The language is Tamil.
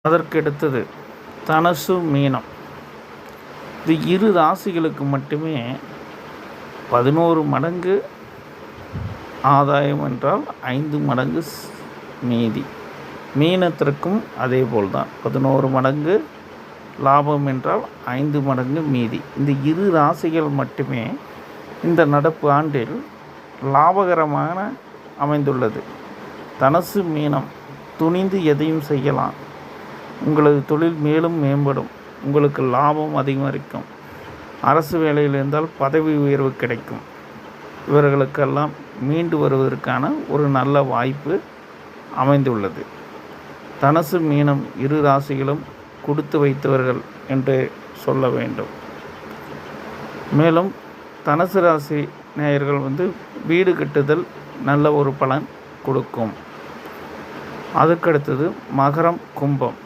அதற்கடுத்தது தனுசு மீனம். இது இரு ராசிகளுக்கு மட்டுமே 11 மடங்கு ஆதாயம் என்றால் 5 மடங்கு மீதி. மீனத்திற்கும் அதே போல்தான் 11 மடங்கு லாபம் என்றால் 5 மடங்கு மீதி. இந்த இரு ராசிகள் மட்டுமே இந்த நடப்பு ஆண்டில் லாபகரமான அமைந்துள்ளது. தனுசு மீனம் துணிந்து எதையும் செய்யலாம். உங்களது தொழில் மேலும் மேம்படும். உங்களுக்கு லாபம் அதிகரிக்கும். அரசு வேலையில் இருந்தால் பதவி உயர்வு கிடைக்கும். இவர்களுக்கெல்லாம் மீண்டு வருவதற்கான ஒரு நல்ல வாய்ப்பு அமைந்துள்ளது. தனுசு மீனம் இரு ராசிகளும் கொடுத்து வைத்தவர்கள் என்று சொல்ல வேண்டும். மேலும் தனுசு ராசி நேயர்கள் வீடு கட்டுதல் நல்ல ஒரு பலன் கொடுக்கும். அதுக்கடுத்தது மகரம், கும்பம்.